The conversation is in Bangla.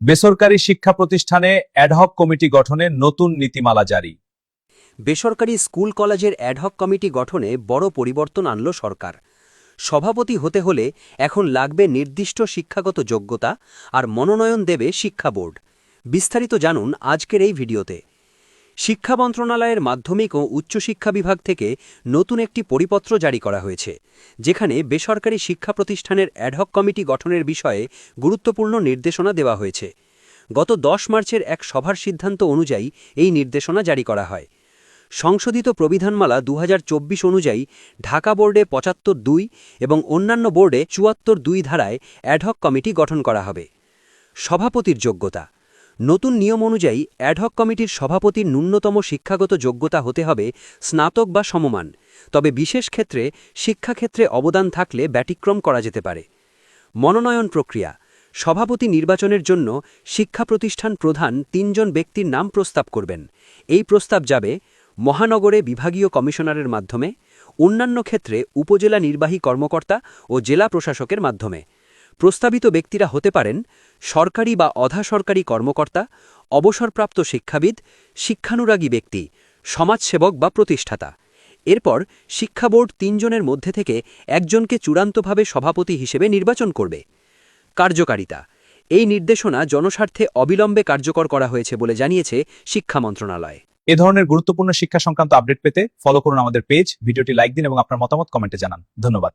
বেসরকারি শিক্ষা প্রতিষ্ঠানে অ্যাডহক কমিটি গঠনে নতুন নীতিমালা জারি। বেসরকারি স্কুল কলেজের অ্যাডহক কমিটি গঠনে বড় পরিবর্তন আনল সরকার। সভাপতি হতে হলে এখন লাগবে নির্দিষ্ট শিক্ষাগত যোগ্যতা আর মনোনয়ন দেবে শিক্ষা বোর্ড। বিস্তারিত জানুন আজকের এই ভিডিওতে। শিক্ষা মন্ত্রণালয়ের মাধ্যমিক ও উচ্চশিক্ষা বিভাগ থেকে নতুন একটি পরিপত্র জারি করা হয়েছে, যেখানে বেসরকারি শিক্ষা প্রতিষ্ঠানের অ্যাডহক কমিটি গঠনের বিষয়ে গুরুত্বপূর্ণ নির্দেশনা দেওয়া হয়েছে। গত 10 মার্চের এক সভার সিদ্ধান্ত অনুযায়ী এই নির্দেশনা জারি করা হয়। সংশোধিত প্রবিধানমালা 2024 অনুযায়ী ঢাকা বোর্ডে 75(2) এবং অন্যান্য বোর্ডে 74(2) ধারায় অ্যাডহক কমিটি গঠন করা হবে। সভাপতির যোগ্যতা। নতুন নিয়ম অনুযায়ী অ্যাডহক কমিটির সভাপতির ন্যূনতম শিক্ষাগত যোগ্যতা হতে হবে স্নাতক বা সমমান, তবে বিশেষ ক্ষেত্রে শিক্ষাক্ষেত্রে অবদান থাকলে ব্যতিক্রম করা যেতে পারে। মনোনয়ন প্রক্রিয়া। সভাপতি নির্বাচনের জন্য শিক্ষা প্রতিষ্ঠান প্রধান 3 জন ব্যক্তির নাম প্রস্তাব করবেন। এই প্রস্তাব যাবে মহানগরে বিভাগীয় কমিশনারের মাধ্যমে, অন্যান্য ক্ষেত্রে উপজেলা নির্বাহী কর্মকর্তা ও জেলা প্রশাসকের মাধ্যমে। প্রস্তাবিত ব্যক্তিরা হতে পারেন সরকারি বা অধা সরকারি কর্মকর্তা, অবসরপ্রাপ্ত শিক্ষাবিদ, শিক্ষানুরাগী ব্যক্তি, সমাজসেবক বা প্রতিষ্ঠাতা। এরপর শিক্ষা বোর্ড 3 জনের মধ্যে থেকে একজনকে চূড়ান্তভাবে সভাপতি হিসেবে নির্বাচন করবে। কার্যকারিতা। এই নির্দেশনা জনস্বার্থে অবিলম্বে কার্যকর করা হয়েছে বলে জানিয়েছে শিক্ষা মন্ত্রণালয়। এ ধরনের গুরুত্বপূর্ণ শিক্ষা সংক্রান্ত আপডেট পেতে ফলো করুন আমাদের পেজ, ভিডিওটি লাইক দিন এবং আপনার মতামত কমেন্টে জানান। ধন্যবাদ।